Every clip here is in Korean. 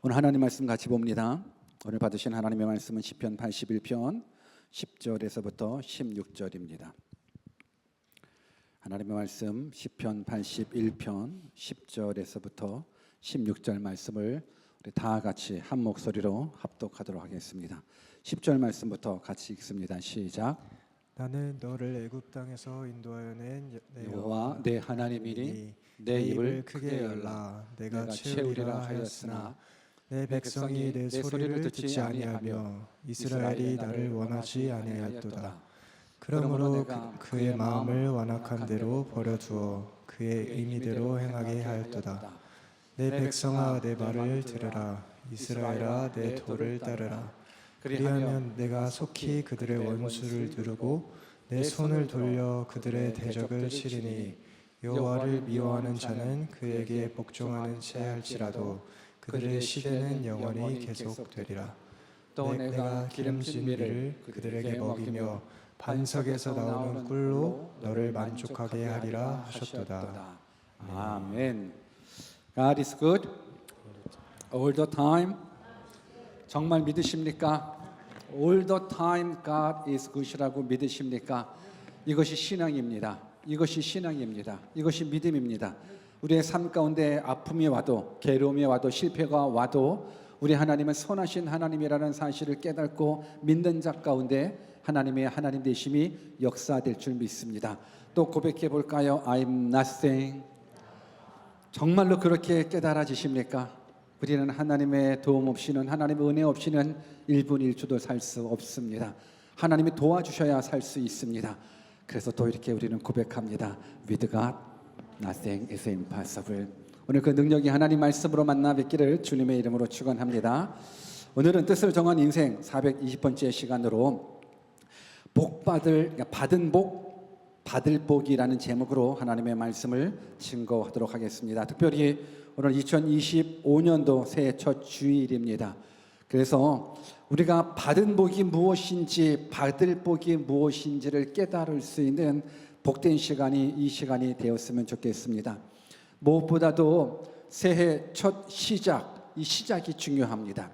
오늘 하나님 말씀 같이 봅니다. 오늘 받으신 하나님의 말씀은 시편 81편 10절에서부터 16절입니다. 하나님의 말씀 시편 81편 10절에서부터 16절 말씀을 우리 다 같이 한 목소리로 합독하도록 하겠습니다. 10절 말씀부터 같이 읽습니다. 시작. 나는 너를 애굽 땅에서 인도하여 낸 여호와 내 하나님이니 내 입을 크게 열라. 내가 채우리라 하였으나 내 백성이 내 소리를 듣지 아니하며 이스라엘이 나를 원하지 아니하였도다. 그러므로 내가 그의 마음을 완악한 대로 버려두어 그의 의미대로 행하게 하였도다. 내 백성아 내 말을 들으라. 이스라엘아 내 도를 따르라. 그리하면 내가 속히 그들의 원수를 두르고 내 손을 돌려 그들의 대적을 치리니 여호와를 미워하는 자는 그에게 복종하는 채 할지라도 그들의 시대는 영원히 계속되리라. 또 내가 기름진 밀을 그들에게 먹이며 반석에서 나오는 꿀로 너를 만족하게 하리라 하셨도다. 아멘. God is good all the time. 정말 믿으십니까? All the time God is good이라고 믿으십니까? 이것이 신앙입니다. 이것이 신앙입니다. 이것이 믿음입니다. 우리의 삶 가운데 아픔이 와도 괴로움이 와도 실패가 와도 우리 하나님은 선하신 하나님이라는 사실을 깨닫고 믿는 자 가운데 하나님의 하나님 되심이 역사될 줄 믿습니다. 또 고백해 볼까요? I'm nothing. 정말로 그렇게 깨달아지십니까? 우리는 하나님의 도움 없이는, 하나님의 은혜 없이는 1분 1초도 살 수 없습니다. 하나님이 도와주셔야 살 수 있습니다. 그래서 또 이렇게 우리는 고백합니다. With God nothing is impossible. 오늘 그 능력이 하나님 말씀으로 만나 뵙기를 주님의 이름으로 축원합니다. 오늘은 뜻을 정한 인생 420번째 시간으로 받은 복, 받을 복이라는 제목으로 하나님의 말씀을 증거하도록 하겠습니다. 특별히 오늘 2025년도 새해 첫 주일입니다. 그래서 우리가 받은 복이 무엇인지, 받을 복이 무엇인지를 깨달을 수 있는 복된 시간이 이 시간이 되었으면 좋겠습니다. 무엇보다도 새해 첫 시작, 이 시작이 중요합니다.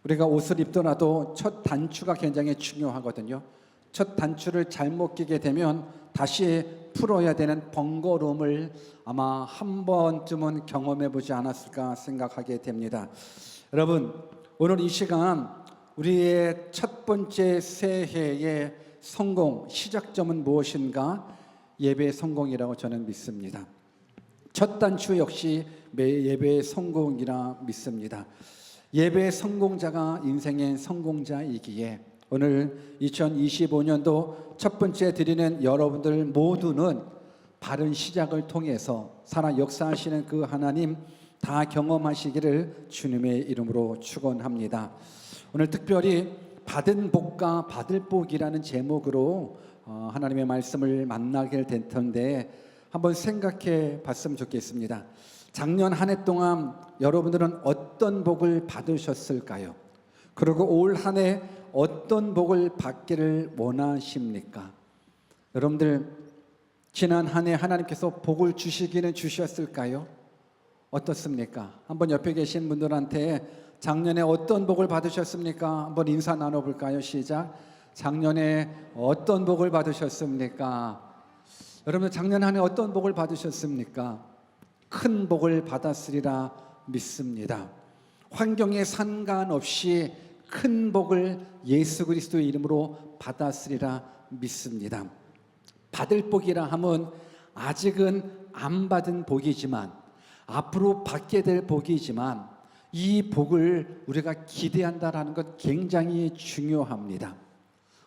우리가 옷을 입더라도 첫 단추가 굉장히 중요하거든요. 첫 단추를 잘못 끼게 되면 다시 풀어야 되는 번거로움을 아마 한 번쯤은 경험해 보지 않았을까 생각하게 됩니다. 여러분, 오늘 이 시간 우리의 첫 번째 새해의 성공, 시작점은 무엇인가? 예배의 성공이라고 저는 믿습니다. 첫 단추 역시 예배의 성공이라 믿습니다. 예배의 성공자가 인생의 성공자이기에 오늘 2025년도 첫 번째 드리는 여러분들 모두는 바른 시작을 통해서 살아 역사하시는 그 하나님 다 경험하시기를 주님의 이름으로 축원합니다. 오늘 특별히 받은 복과 받을 복이라는 제목으로 하나님의 말씀을 만나게 될 텐데 한번 생각해 봤으면 좋겠습니다. 작년 한 해 동안 여러분들은 어떤 복을 받으셨을까요? 그리고 올 한 해 어떤 복을 받기를 원하십니까? 여러분들 지난 한 해 하나님께서 복을 주시기는 주셨을까요? 어떻습니까? 한번 옆에 계신 분들한테 작년에 어떤 복을 받으셨습니까? 한번 인사 나눠볼까요? 시작. 작년에 어떤 복을 받으셨습니까? 여러분 작년 한 해 어떤 복을 받으셨습니까? 큰 복을 받았으리라 믿습니다. 환경에 상관없이 큰 복을 예수 그리스도의 이름으로 받았으리라 믿습니다. 받을 복이라 하면 아직은 안 받은 복이지만 앞으로 받게 될 복이지만 이 복을 우리가 기대한다라는 것 굉장히 중요합니다.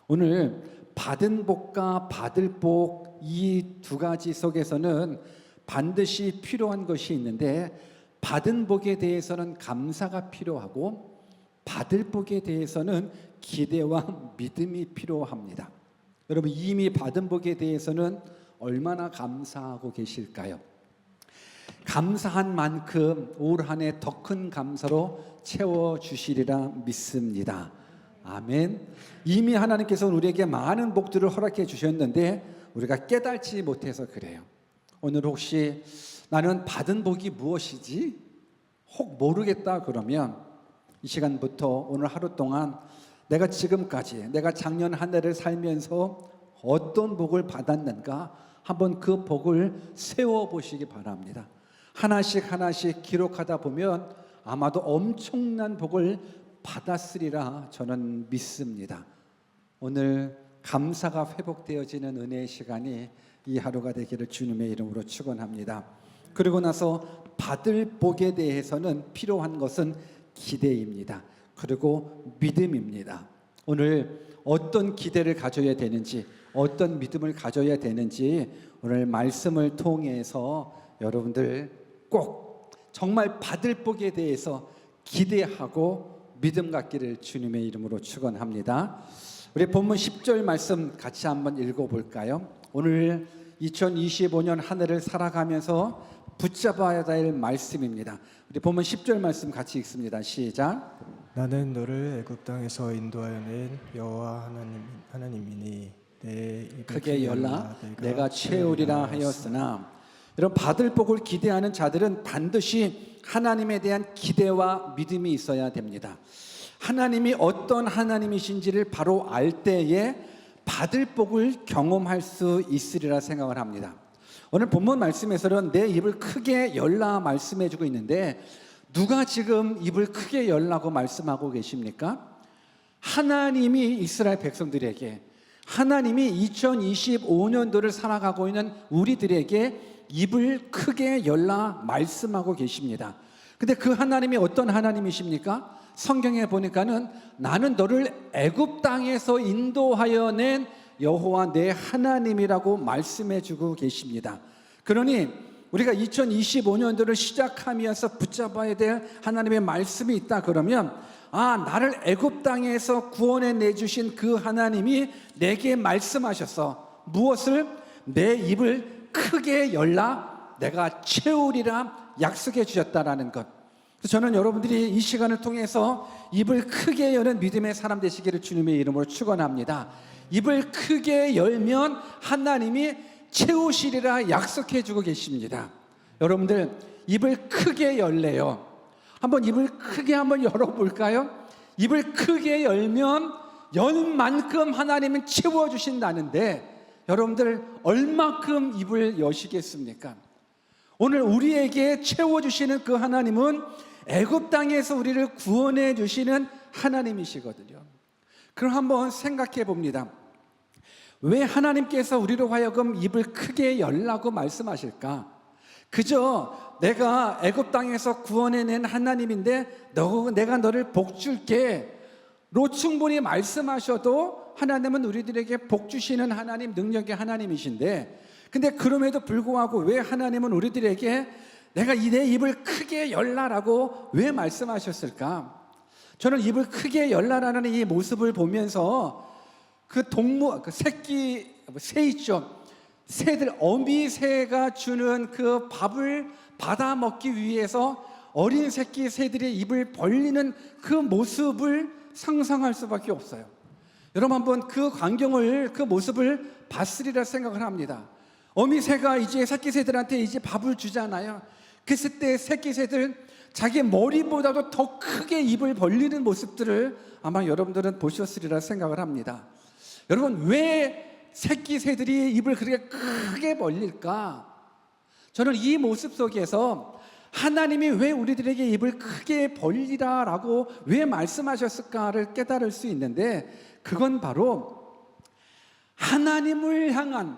오늘 받은 복과 받을 복 이 두 가지 속에서는 반드시 필요한 것이 있는데 받은 복에 대해서는 감사가 필요하고 받을 복에 대해서는 기대와 믿음이 필요합니다. 여러분 이미 받은 복에 대해서는 얼마나 감사하고 계실까요? 감사한 만큼 올 한 해 더 큰 감사로 채워주시리라 믿습니다. 아멘. 이미 하나님께서 우리에게 많은 복들을 허락해 주셨는데 우리가 깨달지 못해서 그래요. 오늘 혹시 나는 받은 복이 무엇이지? 혹 모르겠다 그러면 이 시간부터 오늘 하루 동안 내가 지금까지 내가 작년 한 해를 살면서 어떤 복을 받았는가 한번 그 복을 세워보시기 바랍니다. 하나씩 하나씩 기록하다 보면 아마도 엄청난 복을 받았으리라 저는 믿습니다. 오늘 감사가 회복되어지는 은혜의 시간이 이 하루가 되기를 주님의 이름으로 축원합니다. 그리고 나서 받을 복에 대해서는 필요한 것은 기대입니다. 그리고 믿음입니다. 오늘 어떤 기대를 가져야 되는지, 어떤 믿음을 가져야 되는지 오늘 말씀을 통해서 여러분들 꼭 정말 받을 복에 대해서 기대하고 믿음 갖기를 주님의 이름으로 축원합니다. 우리 본문 10절 말씀 같이 한번 읽어볼까요? 오늘 2025년 한 해를 살아가면서 붙잡아야 될 말씀입니다. 우리 본문 10절 말씀 같이 읽습니다. 시작. 나는 너를 애굽 땅에서 인도하여 낸 여호와 하나님이니 내 입을 크게 열라 내가 채우리라 하였으나, 이런 받을 복을 기대하는 자들은 반드시 하나님에 대한 기대와 믿음이 있어야 됩니다. 하나님이 어떤 하나님이신지를 바로 알 때에 받을 복을 경험할 수 있으리라 생각을 합니다. 오늘 본문 말씀에서는 내 입을 크게 열라 말씀해주고 있는데, 누가 지금 입을 크게 열라고 말씀하고 계십니까? 하나님이 이스라엘 백성들에게, 하나님이 2025년도를 살아가고 있는 우리들에게 입을 크게 열라 말씀하고 계십니다. 근데 그 하나님이 어떤 하나님이십니까? 성경에 보니까는 나는 너를 애굽 땅에서 인도하여 낸 여호와 내 하나님이라고 말씀해주고 계십니다. 그러니 우리가 2025년도를 시작하면서 붙잡아야 될 하나님의 말씀이 있다 그러면, 나를 애굽 땅에서 구원해 내주신 그 하나님이 내게 말씀하셔서 무엇을? 내 입을 크게 열라 내가 채우리라 약속해 주셨다라는 것. 저는 여러분들이 이 시간을 통해서 입을 크게 여는 믿음의 사람 되시기를 주님의 이름으로 축원합니다. 입을 크게 열면 하나님이 채우시리라 약속해 주고 계십니다. 여러분들 입을 크게 열래요. 한번 입을 크게 한번 열어볼까요? 입을 크게 열면 연 만큼 하나님은 채워주신다는데, 여러분들 얼마큼 입을 여시겠습니까? 오늘 우리에게 채워주시는 그 하나님은 애굽 땅에서 우리를 구원해 주시는 하나님이시거든요. 그럼 한번 생각해 봅니다. 왜 하나님께서 우리로 하여금 입을 크게 열라고 말씀하실까? 그저 내가 애굽 땅에서 구원해낸 하나님인데 내가 너를 복 줄게 로 충분히 말씀하셔도 하나님은 우리들에게 복 주시는 하나님, 능력의 하나님이신데, 근데 그럼에도 불구하고 왜 하나님은 우리들에게 내가 내 입을 크게 열라라고 왜 말씀하셨을까? 저는 입을 크게 열라라는 이 모습을 보면서 그 새 있죠. 새들, 어미 새가 주는 그 밥을 받아 먹기 위해서 어린 새끼 새들의 입을 벌리는 그 모습을 상상할 수밖에 없어요. 여러분 한번 그 광경을, 그 모습을 봤으리라 생각을 합니다. 어미 새가 이제 새끼 새들한테 이제 밥을 주잖아요. 그랬을 때 새끼 새들 자기 머리보다도 더 크게 입을 벌리는 모습들을 아마 여러분들은 보셨으리라 생각을 합니다. 여러분 왜 새끼 새들이 입을 그렇게 크게 벌릴까? 저는 이 모습 속에서 하나님이 왜 우리들에게 입을 크게 벌리라라고 왜 말씀하셨을까를 깨달을 수 있는데, 그건 바로 하나님을 향한,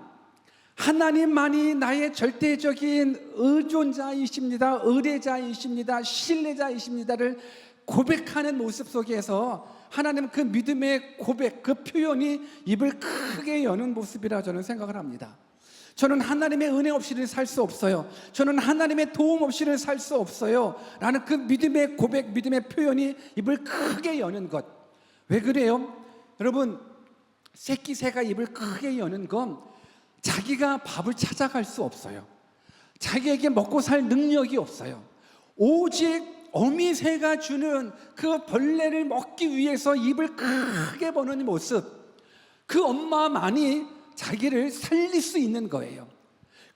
하나님만이 나의 절대적인 의존자이십니다, 의뢰자이십니다, 신뢰자이십니다를 고백하는 모습 속에서 하나님 그 믿음의 고백, 그 표현이 입을 크게 여는 모습이라 저는 생각을 합니다. 저는 하나님의 은혜 없이는 살 수 없어요. 저는 하나님의 도움 없이는 살 수 없어요. 라는 그 믿음의 고백, 믿음의 표현이 입을 크게 여는 것. 왜 그래요? 여러분, 새끼 새가 입을 크게 여는 건 자기가 밥을 찾아갈 수 없어요. 자기에게 먹고 살 능력이 없어요. 오직 어미 새가 주는 그 벌레를 먹기 위해서 입을 크게 버는 모습, 그 엄마만이 자기를 살릴 수 있는 거예요.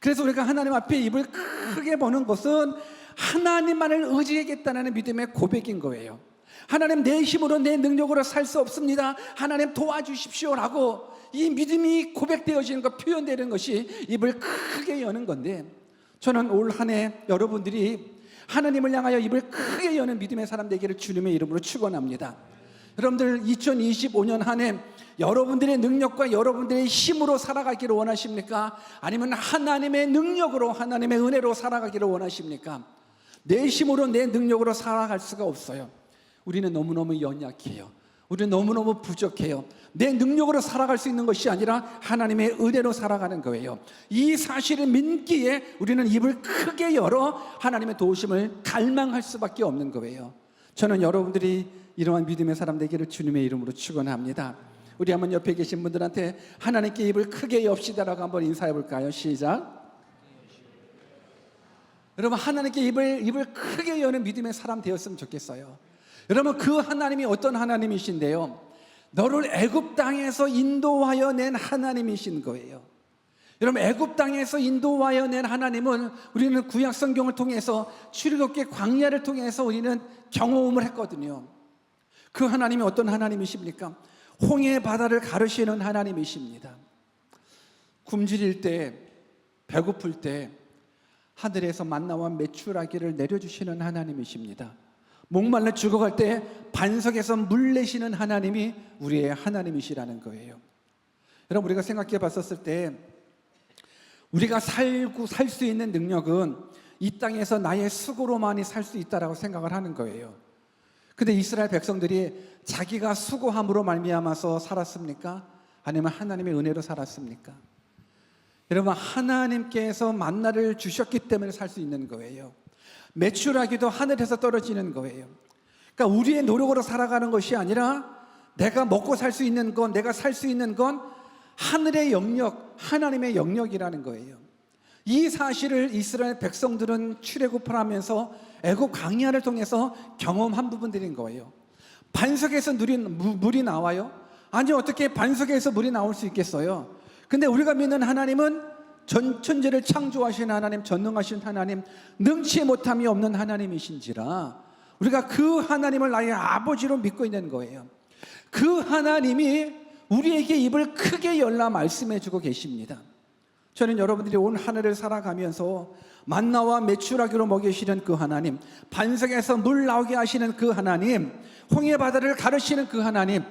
그래서 우리가 하나님 앞에 입을 크게 버는 것은 하나님만을 의지하겠다는 믿음의 고백인 거예요. 하나님, 내 힘으로 내 능력으로 살 수 없습니다. 하나님 도와주십시오라고 이 믿음이 고백되어지는 것, 표현되는 것이 입을 크게 여는 건데, 저는 올 한 해 여러분들이 하나님을 향하여 입을 크게 여는 믿음의 사람 되기를 주님의 이름으로 축원합니다. 여러분들 2025년 한 해 여러분들의 능력과 여러분들의 힘으로 살아가기를 원하십니까? 아니면 하나님의 능력으로, 하나님의 은혜로 살아가기를 원하십니까? 내 힘으로, 내 능력으로 살아갈 수가 없어요. 우리는 너무너무 연약해요. 우리는 너무너무 부족해요. 내 능력으로 살아갈 수 있는 것이 아니라 하나님의 은혜로 살아가는 거예요. 이 사실을 믿기에 우리는 입을 크게 열어 하나님의 도우심을 갈망할 수밖에 없는 거예요. 저는 여러분들이 이러한 믿음의 사람 되기를 주님의 이름으로 축원합니다. 우리 한번 옆에 계신 분들한테 하나님께 입을 크게 엽시다라고 한번 인사해 볼까요? 시작. 여러분, 하나님께 입을 크게 여는 믿음의 사람 되었으면 좋겠어요. 여러분, 그 하나님이 어떤 하나님이신데요? 너를 애굽 땅에서 인도하여 낸 하나님이신 거예요. 여러분, 애굽 땅에서 인도하여 낸 하나님은 우리는 구약 성경을 통해서 출애굽기 광야를 통해서 우리는 경험을 했거든요. 그 하나님이 어떤 하나님이십니까? 홍해 바다를 가르시는 하나님이십니다. 굶주릴 때, 배고플 때 하늘에서 만나와 메추라기를 내려주시는 하나님이십니다. 목말라 죽어갈 때 반석에서 물 내시는 하나님이 우리의 하나님이시라는 거예요. 여러분, 우리가 생각해 봤었을 때 우리가 살 수 있는 능력은 이 땅에서 나의 수고로만이 살 수 있다라고 생각을 하는 거예요. 근데 이스라엘 백성들이 자기가 수고함으로 말미암아서 살았습니까? 아니면 하나님의 은혜로 살았습니까? 여러분, 하나님께서 만나를 주셨기 때문에 살 수 있는 거예요. 메추라기도 하늘에서 떨어지는 거예요. 그러니까 우리의 노력으로 살아가는 것이 아니라 내가 먹고 살 수 있는 건, 내가 살 수 있는 건 하늘의 영역, 하나님의 영역이라는 거예요. 이 사실을 이스라엘 백성들은 출애굽을 하면서 애굽 광야를 통해서 경험한 부분들인 거예요. 반석에서 물이 나와요? 아니, 어떻게 반석에서 물이 나올 수 있겠어요? 근데 우리가 믿는 하나님은 전천지를 창조하신 하나님, 전능하신 하나님, 능치 못함이 없는 하나님이신지라 우리가 그 하나님을 나의 아버지로 믿고 있는 거예요. 그 하나님이 우리에게 입을 크게 열라 말씀해주고 계십니다. 저는 여러분들이 온 하늘을 살아가면서 만나와 메추라기로 먹이시는 그 하나님, 반석에서 물 나오게 하시는 그 하나님, 홍해 바다를 가르시는 그 하나님,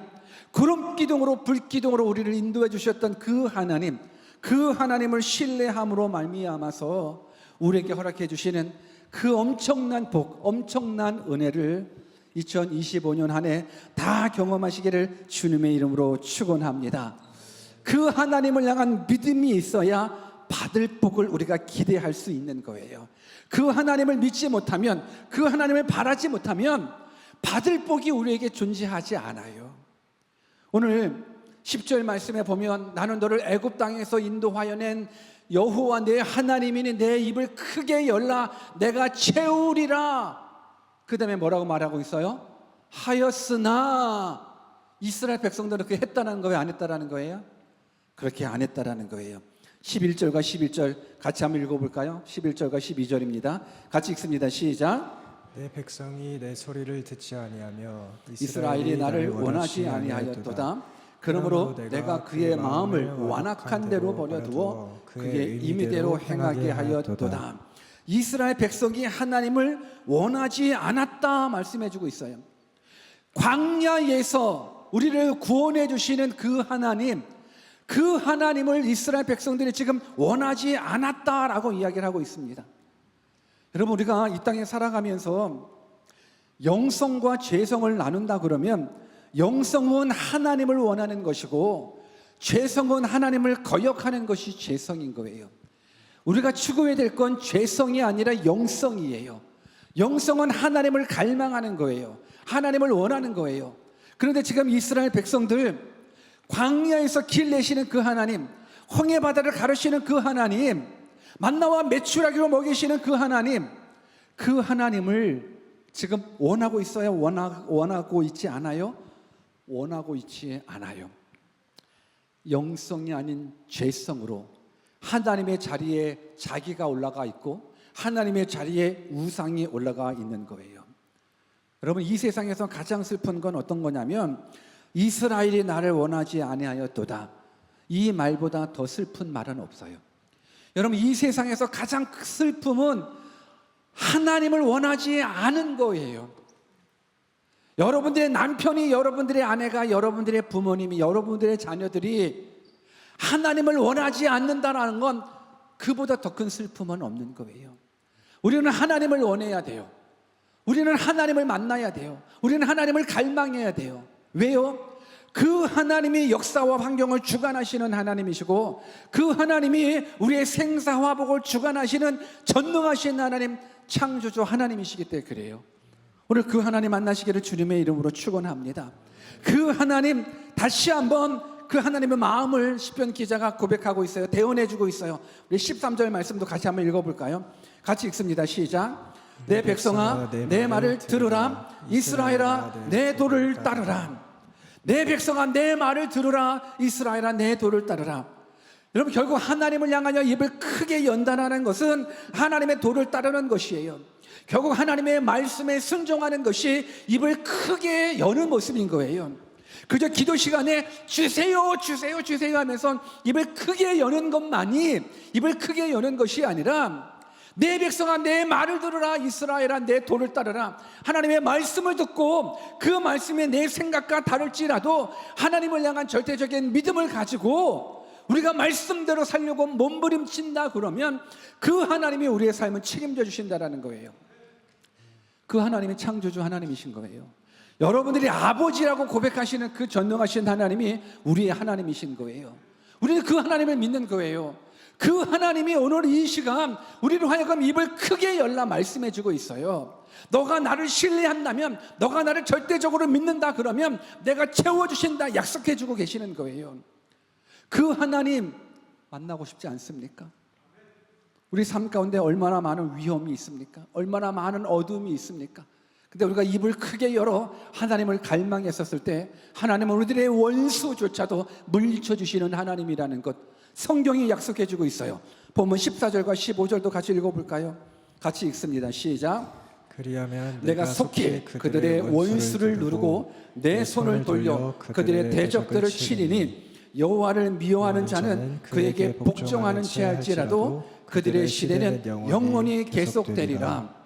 구름 기둥으로 불 기둥으로 우리를 인도해 주셨던 그 하나님, 그 하나님을 신뢰함으로 말미암아서 우리에게 허락해 주시는 그 엄청난 복, 엄청난 은혜를 2025년 한 해 다 경험하시기를 주님의 이름으로 축원합니다. 그 하나님을 향한 믿음이 있어야 받을 복을 우리가 기대할 수 있는 거예요. 그 하나님을 믿지 못하면, 그 하나님을 바라지 못하면 받을 복이 우리에게 존재하지 않아요. 오늘 10절 말씀에 보면 나는 너를 애굽 땅에서 인도하여 낸 여호와 내 하나님이니 내 입을 크게 열라 내가 채우리라. 그 다음에 뭐라고 말하고 있어요? 하였으나 이스라엘 백성들은 그렇게 했다는 거예요? 안 했다라는 거예요? 그렇게 안 했다라는 거예요. 11절과 12절 같이 한번 읽어볼까요? 11절과 12절입니다. 같이 읽습니다. 시작. 내 백성이 내 소리를 듣지 아니하며 이스라엘이 나를 원하지 아니하였도다. 그러므로 내가 그의 마음을 완악한 대로 버려두어 그의 임의대로 행하게 하였도다. 이스라엘 백성이 하나님을 원하지 않았다 말씀해주고 있어요. 광야에서 우리를 구원해 주시는 그 하나님, 그 하나님을 이스라엘 백성들이 지금 원하지 않았다라고 이야기를 하고 있습니다. 여러분, 우리가 이 땅에 살아가면서 영성과 죄성을 나눈다 그러면 영성은 하나님을 원하는 것이고 죄성은 하나님을 거역하는 것이 죄성인 거예요. 우리가 추구해야 될 건 죄성이 아니라 영성이에요. 영성은 하나님을 갈망하는 거예요. 하나님을 원하는 거예요. 그런데 지금 이스라엘 백성들 광야에서 길 내시는 그 하나님, 홍해 바다를 가르시는 그 하나님, 만나와 메추라기로 먹이시는 그 하나님, 그 하나님을 지금 원하고 있어요? 원하고 있지 않아요? 원하고 있지 않아요. 영성이 아닌 죄성으로 하나님의 자리에 자기가 올라가 있고 하나님의 자리에 우상이 올라가 있는 거예요. 여러분, 이 세상에서 가장 슬픈 건 어떤 거냐면 이스라엘이 나를 원하지 아니하였도다, 이 말보다 더 슬픈 말은 없어요. 여러분, 이 세상에서 가장 큰 슬픔은 하나님을 원하지 않은 거예요. 여러분들의 남편이, 여러분들의 아내가, 여러분들의 부모님이, 여러분들의 자녀들이 하나님을 원하지 않는다는 건 그보다 더 큰 슬픔은 없는 거예요. 우리는 하나님을 원해야 돼요. 우리는 하나님을 만나야 돼요. 우리는 하나님을 갈망해야 돼요. 왜요? 그 하나님이 역사와 환경을 주관하시는 하나님이시고 그 하나님이 우리의 생사화복을 주관하시는 전능하신 하나님, 창조주 하나님이시기 때문에 그래요. 오늘 그 하나님 만나시기를 주님의 이름으로 축원합니다. 그 하나님, 다시 한번 그 하나님의 마음을 시편 기자가 고백하고 있어요. 대언해주고 있어요. 우리 13절 말씀도 같이 한번 읽어볼까요? 같이 읽습니다. 시작. 내 백성아, 내 말을 들으라. 이스라엘아, 내 도를 따르라. 내 백성아, 내 말을 들으라. 이스라엘아, 내 도를 따르라. 여러분, 결국 하나님을 향하여 입을 크게 연단하는 것은 하나님의 도를 따르는 것이에요. 결국 하나님의 말씀에 순종하는 것이 입을 크게 여는 모습인 거예요. 그저 기도 시간에 주세요 주세요 주세요 하면서 입을 크게 여는 것만이 입을 크게 여는 것이 아니라 내 백성아, 내 말을 들으라. 이스라엘아, 내 도를 따르라. 하나님의 말씀을 듣고 그 말씀이 내 생각과 다를지라도 하나님을 향한 절대적인 믿음을 가지고 우리가 말씀대로 살려고 몸부림친다 그러면 그 하나님이 우리의 삶을 책임져 주신다라는 거예요. 그 하나님이 창조주 하나님이신 거예요. 여러분들이 아버지라고 고백하시는 그 전능하신 하나님이 우리의 하나님이신 거예요. 우리는 그 하나님을 믿는 거예요. 그 하나님이 오늘 이 시간 우리로 하여금 입을 크게 열라 말씀해주고 있어요. 너가 나를 신뢰한다면, 너가 나를 절대적으로 믿는다 그러면 내가 채워주신다 약속해주고 계시는 거예요. 그 하나님 만나고 싶지 않습니까? 우리 삶 가운데 얼마나 많은 위험이 있습니까? 얼마나 많은 어둠이 있습니까? 근데 우리가 입을 크게 열어 하나님을 갈망했었을 때 하나님은 우리들의 원수조차도 물리쳐 주시는 하나님이라는 것, 성경이 약속해 주고 있어요. 본문 14절과 15절도 같이 읽어볼까요? 같이 읽습니다. 시작. 그리하면 내가 속히 그들의 원수를 누르고 내 손을 돌려 그들의 대적들을 치리니 여호와를 미워하는 자는 그에게 복종하는 채할지라도 그들의 시대는 영원히 계속되리라.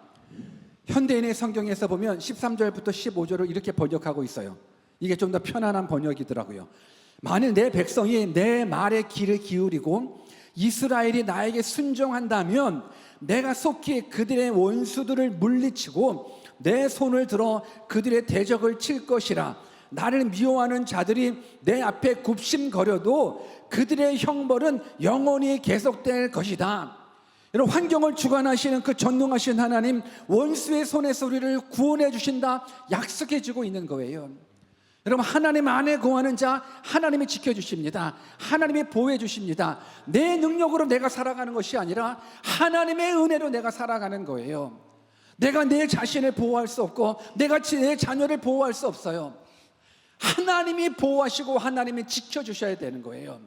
현대인의 성경에서 보면 13절부터 15절을 이렇게 번역하고 있어요. 이게 좀 더 편안한 번역이더라고요. 만일 내 백성이 내 말에 귀를 기울이고 이스라엘이 나에게 순종한다면 내가 속히 그들의 원수들을 물리치고 내 손을 들어 그들의 대적을 칠 것이라. 나를 미워하는 자들이 내 앞에 굽심거려도 그들의 형벌은 영원히 계속될 것이다. 여러분, 환경을 주관하시는 그 전능하신 하나님, 원수의 손에서 우리를 구원해 주신다 약속해 주고 있는 거예요. 여러분, 하나님 안에 거하는 자 하나님이 지켜주십니다. 하나님이 보호해 주십니다. 내 능력으로 내가 살아가는 것이 아니라 하나님의 은혜로 내가 살아가는 거예요. 내가 내 자신을 보호할 수 없고 내가 내 자녀를 보호할 수 없어요. 하나님이 보호하시고 하나님이 지켜주셔야 되는 거예요.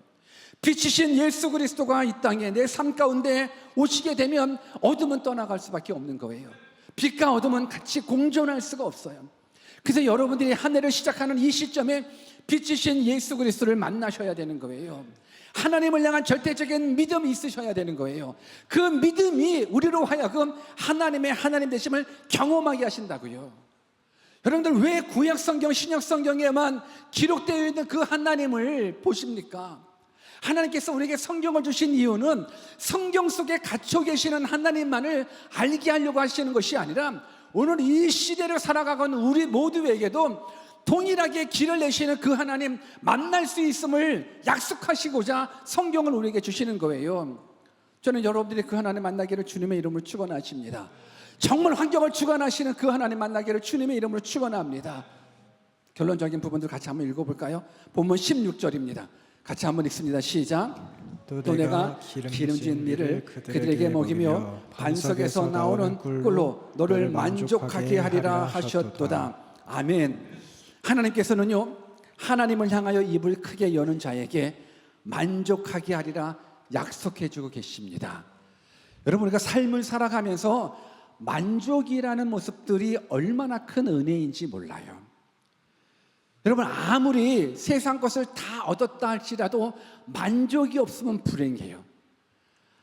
빛이신 예수 그리스도가 이 땅에 내 삶 가운데 오시게 되면 어둠은 떠나갈 수밖에 없는 거예요. 빛과 어둠은 같이 공존할 수가 없어요. 그래서 여러분들이 한 해를 시작하는 이 시점에 빛이신 예수 그리스도를 만나셔야 되는 거예요. 하나님을 향한 절대적인 믿음이 있으셔야 되는 거예요. 그 믿음이 우리로 하여금 하나님의 하나님 되심을 경험하게 하신다고요. 여러분들, 왜 구약 성경, 신약 성경에만 기록되어 있는 그 하나님을 보십니까? 하나님께서 우리에게 성경을 주신 이유는 성경 속에 갇혀 계시는 하나님만을 알게 하려고 하시는 것이 아니라 오늘 이 시대를 살아가는 우리 모두에게도 동일하게 길을 내시는 그 하나님 만날 수 있음을 약속하시고자 성경을 우리에게 주시는 거예요. 저는 여러분들이 그 하나님 만나기를 주님의 이름으로 축원하십니다. 정말 환경을 주관하시는 그 하나님 만나기를 주님의 이름으로 축원합니다. 결론적인 부분들 같이 한번 읽어볼까요? 본문 16절입니다. 같이 한번 읽습니다. 시작. 또 내가 기름진 밀을 그들에게 먹이며 반석에서 나오는 꿀로 너를 만족하게 하리라 하셨도다. 아멘. 하나님께서는요, 하나님을 향하여 입을 크게 여는 자에게 만족하게 하리라 약속해 주고 계십니다. 여러분, 우리가 삶을 살아가면서 만족이라는 모습들이 얼마나 큰 은혜인지 몰라요. 여러분, 아무리 세상 것을 다 얻었다 할지라도 만족이 없으면 불행해요.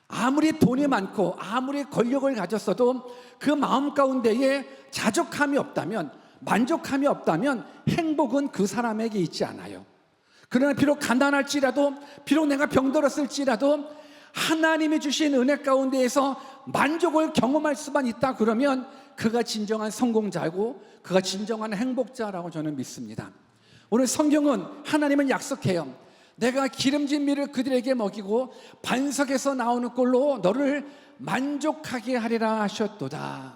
아무리 돈이 많고 아무리 권력을 가졌어도 그 마음 가운데에 자족함이 없다면, 만족함이 없다면 행복은 그 사람에게 있지 않아요. 그러나 비록 가난할지라도, 비록 내가 병들었을지라도 하나님이 주신 은혜 가운데에서 만족을 경험할 수만 있다 그러면 그가 진정한 성공자고 그가 진정한 행복자라고 저는 믿습니다. 오늘 성경은 하나님은 약속해요. 내가 기름진 밀을 그들에게 먹이고 반석에서 나오는 꼴로 너를 만족하게 하리라 하셨도다.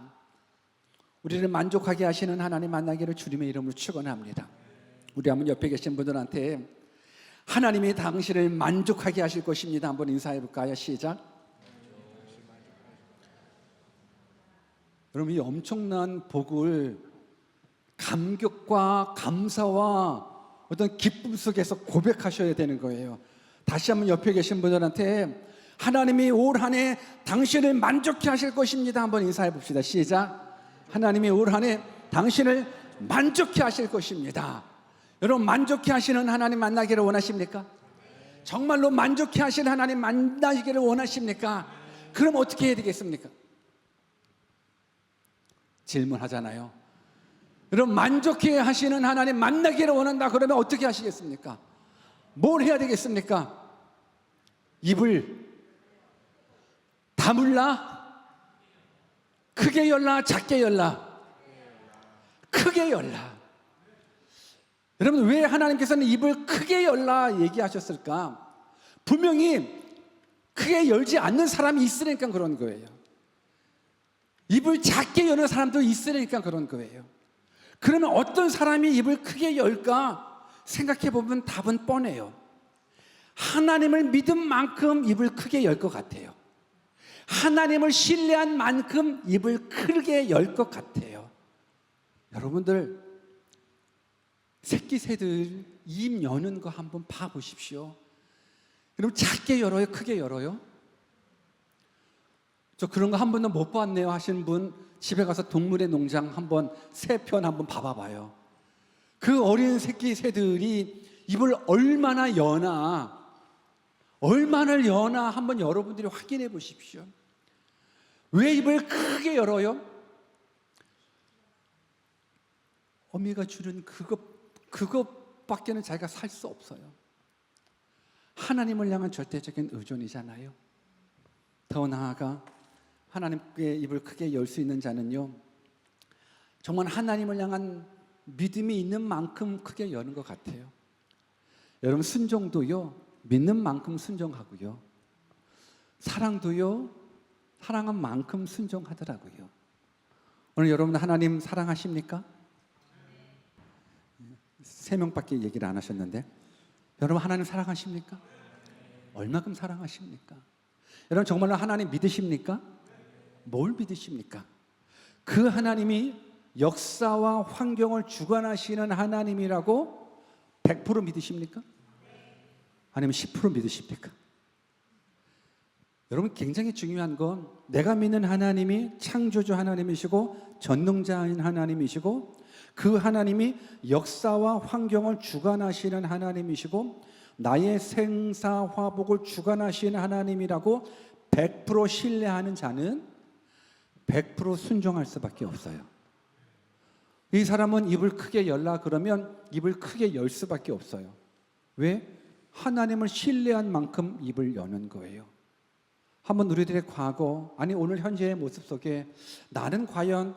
우리를 만족하게 하시는 하나님 만나기를 주님의 이름으로 축원합니다. 우리 한번 옆에 계신 분들한테 하나님이 당신을 만족하게 하실 것입니다. 한번 인사해 볼까요? 시작. 여러분, 이 엄청난 복을 감격과 감사와 어떤 기쁨 속에서 고백하셔야 되는 거예요. 다시 한번 옆에 계신 분들한테 하나님이 올 한 해 당신을 만족해 하실 것입니다. 한번 인사해 봅시다. 시작. 하나님이 올 한 해 당신을 만족해 하실 것입니다. 여러분, 만족해 하시는 하나님 만나기를 원하십니까? 정말로 만족해 하시는 하나님 만나기를 원하십니까? 그럼 어떻게 해야 되겠습니까? 질문하잖아요. 여러분, 만족해 하시는 하나님 만나기를 원한다 그러면 어떻게 하시겠습니까? 뭘 해야 되겠습니까? 입을 다물라? 크게 열라? 작게 열라? 크게 열라. 여러분, 왜 하나님께서는 입을 크게 열라 얘기하셨을까? 분명히 크게 열지 않는 사람이 있으니까 그런 거예요. 입을 작게 여는 사람도 있으니까 그런 거예요. 그러면 어떤 사람이 입을 크게 열까 생각해 보면 답은 뻔해요. 하나님을 믿은 만큼 입을 크게 열 것 같아요. 하나님을 신뢰한 만큼 입을 크게 열 것 같아요. 여러분들, 새끼 새들 입 여는 거 한번 봐보십시오. 여러분, 작게 열어요? 크게 열어요? 저 그런 거 한 번도 못 봤네요 하시는 분 집에 가서 동물의 농장 한번 새 편 한번 봐봐봐요. 그 어린 새끼 새들이 입을 얼마나 여나 한번 여러분들이 확인해 보십시오. 왜 입을 크게 열어요? 어미가 주는 그것밖에는 자기가 살 수 없어요. 하나님을 향한 절대적인 의존이잖아요. 더 나아가 하나님께 입을 크게 열 수 있는 자는요, 정말 하나님을 향한 믿음이 있는 만큼 크게 여는 것 같아요. 여러분, 순종도요, 믿는 만큼 순종하고요, 사랑도요, 사랑한 만큼 순종하더라고요. 오늘 여러분 하나님 사랑하십니까? 3명밖에 얘기를 안 하셨는데, 여러분 하나님 사랑하십니까? 얼마큼 사랑하십니까? 여러분 정말로 하나님 믿으십니까? 뭘 믿으십니까? 그 하나님이 역사와 환경을 주관하시는 하나님이라고 100% 믿으십니까? 아니면 10% 믿으십니까? 여러분, 굉장히 중요한 건 내가 믿는 하나님이 창조주 하나님이시고 전능자인 하나님이시고 그 하나님이 역사와 환경을 주관하시는 하나님이시고 나의 생사화복을 주관하시는 하나님이라고 100% 신뢰하는 자는 100% 순종할 수밖에 없어요. 이 사람은 입을 크게 열라 그러면 입을 크게 열 수밖에 없어요. 왜? 하나님을 신뢰한 만큼 입을 여는 거예요. 한번 우리들의 과거, 아니 오늘 현재의 모습 속에 나는 과연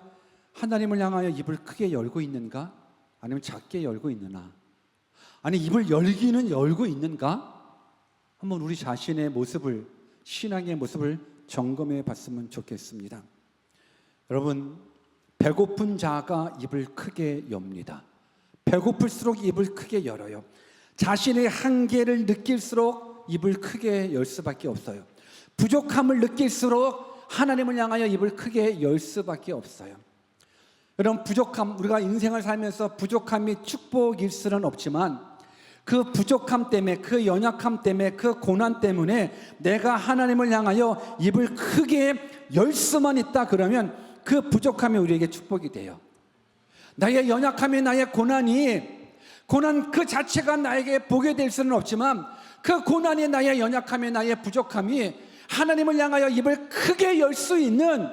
하나님을 향하여 입을 크게 열고 있는가? 아니면 작게 열고 있느냐? 아니 입을 열기는 열고 있는가? 한번 우리 자신의 모습을, 신앙의 모습을 점검해 봤으면 좋겠습니다. 여러분, 배고픈 자가 입을 크게 엽니다. 배고플수록 입을 크게 열어요. 자신의 한계를 느낄수록 입을 크게 열 수밖에 없어요. 부족함을 느낄수록 하나님을 향하여 입을 크게 열 수밖에 없어요. 여러분, 부족함, 우리가 인생을 살면서 부족함이 축복일 수는 없지만 그 부족함 때문에, 그 연약함 때문에, 그 고난 때문에 내가 하나님을 향하여 입을 크게 열 수만 있다 그러면 그 부족함이 우리에게 축복이 돼요. 나의 연약함이, 나의 고난 그 자체가 나에게 복이 될 수는 없지만 그 고난이, 나의 연약함이, 나의 부족함이 하나님을 향하여 입을 크게 열 수 있는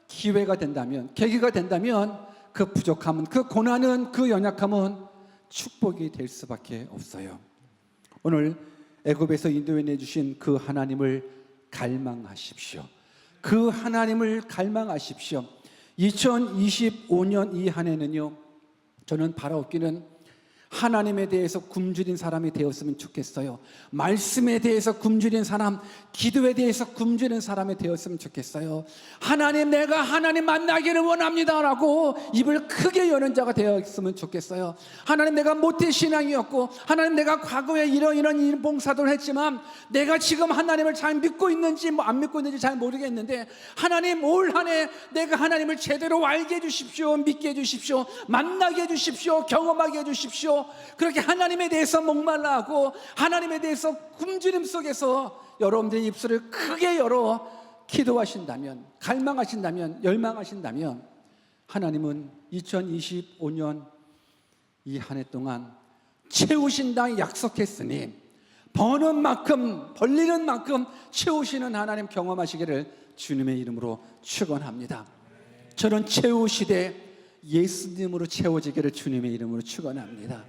기회가 된다면, 계기가 된다면 그 부족함은, 그 고난은, 그 연약함은 축복이 될 수밖에 없어요. 오늘 애굽에서 인도해 주신 그 하나님을 갈망하십시오. 그 하나님을 갈망하십시오. 2025년 이 한 해는요, 저는 바라옵기는 하나님에 대해서 굶주린 사람이 되었으면 좋겠어요. 말씀에 대해서 굶주린 사람, 기도에 대해서 굶주린 사람이 되었으면 좋겠어요. 하나님, 내가 하나님 만나기를 원합니다 라고 입을 크게 여는 자가 되었으면 좋겠어요. 하나님, 내가 모태신앙이었고, 하나님, 내가 과거에 이런 봉사도 했지만 내가 지금 하나님을 잘 믿고 있는지 안 믿고 있는지 잘 모르겠는데, 하나님, 올 한 해 내가 하나님을 제대로 알게 해주십시오. 믿게 해주십시오. 만나게 해주십시오. 경험하게 해주십시오. 그렇게 하나님에 대해서 목말라하고 하나님에 대해서 굶주림 속에서 여러분들의 입술을 크게 열어 기도하신다면, 갈망하신다면, 열망하신다면 하나님은 2025년 이 한 해 동안 채우신다 약속했으니 버는 만큼, 벌리는 만큼 채우시는 하나님 경험하시기를 주님의 이름으로 축원합니다. 저는 채우시되 예수님으로 채워지기를 주님의 이름으로 축원합니다.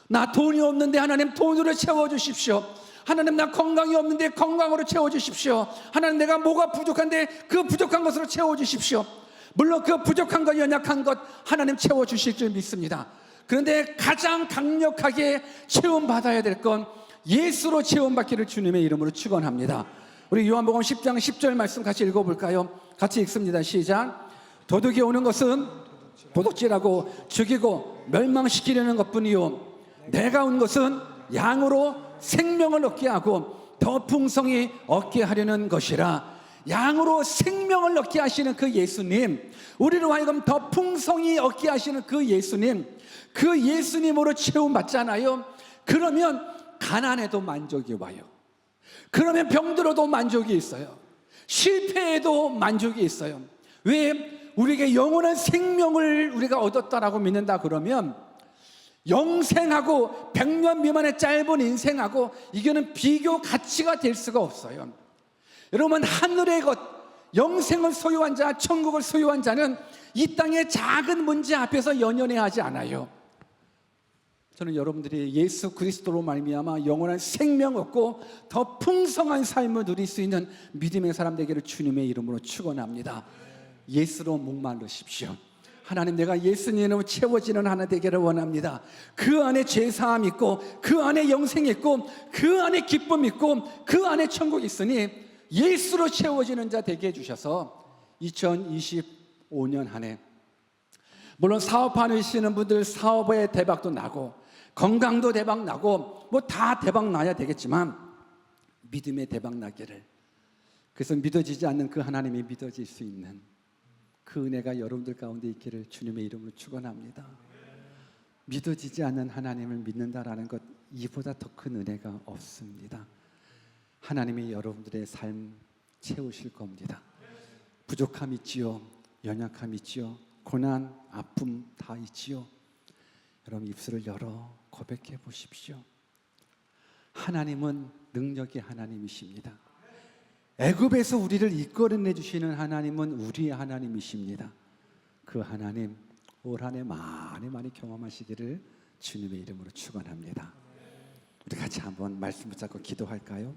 나 돈이 없는데 하나님 돈으로 채워주십시오. 하나님, 나 건강이 없는데 건강으로 채워주십시오. 하나님, 내가 뭐가 부족한데 그 부족한 것으로 채워주십시오. 물론 그 부족한 것, 연약한 것 하나님 채워주실 줄 믿습니다. 그런데 가장 강력하게 채움받아야 될 건 예수로 채움받기를 주님의 이름으로 축원합니다. 우리 요한복음 10장 10절 말씀 같이 읽어볼까요? 같이 읽습니다. 시작. 도둑이 오는 것은 도둑질하고 죽이고 멸망시키려는 것뿐이요, 내가 온 것은 양으로 생명을 얻게 하고 더 풍성히 얻게 하려는 것이라. 양으로 생명을 얻게 하시는 그 예수님, 우리로 하여금 더 풍성히 얻게 하시는 그 예수님, 그 예수님으로 채움받잖아요. 그러면 가난해도 만족이 와요. 그러면 병들어도 만족이 있어요. 실패해도 만족이 있어요. 왜? 우리에게 영원한 생명을 우리가 얻었다라고 믿는다 그러면 영생하고 100년 미만의 짧은 인생하고 이거는 비교 가치가 될 수가 없어요. 여러분, 하늘의 것, 영생을 소유한 자, 천국을 소유한 자는 이 땅의 작은 문제 앞에서 연연해하지 않아요. 저는 여러분들이 예수 그리스도로 말미암아 영원한 생명 얻고 더 풍성한 삶을 누릴 수 있는 믿음의 사람 되기를 주님의 이름으로 축원합니다. 예수로 목마르십시오. 하나님, 내가 예수님으로 채워지는 하나 되기를 원합니다. 그 안에 죄사함 있고, 그 안에 영생 있고, 그 안에 기쁨 있고, 그 안에 천국 있으니 예수로 채워지는 자 되게 해주셔서 2025년 한 해, 물론 사업하시는 분들 사업의 대박도 나고 건강도 대박 나고 뭐 다 대박 나야 되겠지만 믿음의 대박 나기를, 그래서 믿어지지 않는 그 하나님이 믿어질 수 있는 그 은혜가 여러분들 가운데 있기를 주님의 이름으로 축원합니다. 믿어지지 않는 하나님을 믿는다라는 것, 이보다 더 큰 은혜가 없습니다. 하나님이 여러분들의 삶 채우실 겁니다. 부족함 있지요, 연약함 있지요, 고난, 아픔 다 있지요. 여러분, 입술을 열어 고백해 보십시오. 하나님은 능력의 하나님이십니다. 애굽에서 우리를 이끌어내 주시는 하나님은 우리의 하나님이십니다. 그 하나님 올 한 해 많이 경험하시기를 주님의 이름으로 축원합니다. 우리 같이 한번 말씀 붙잡고 기도할까요?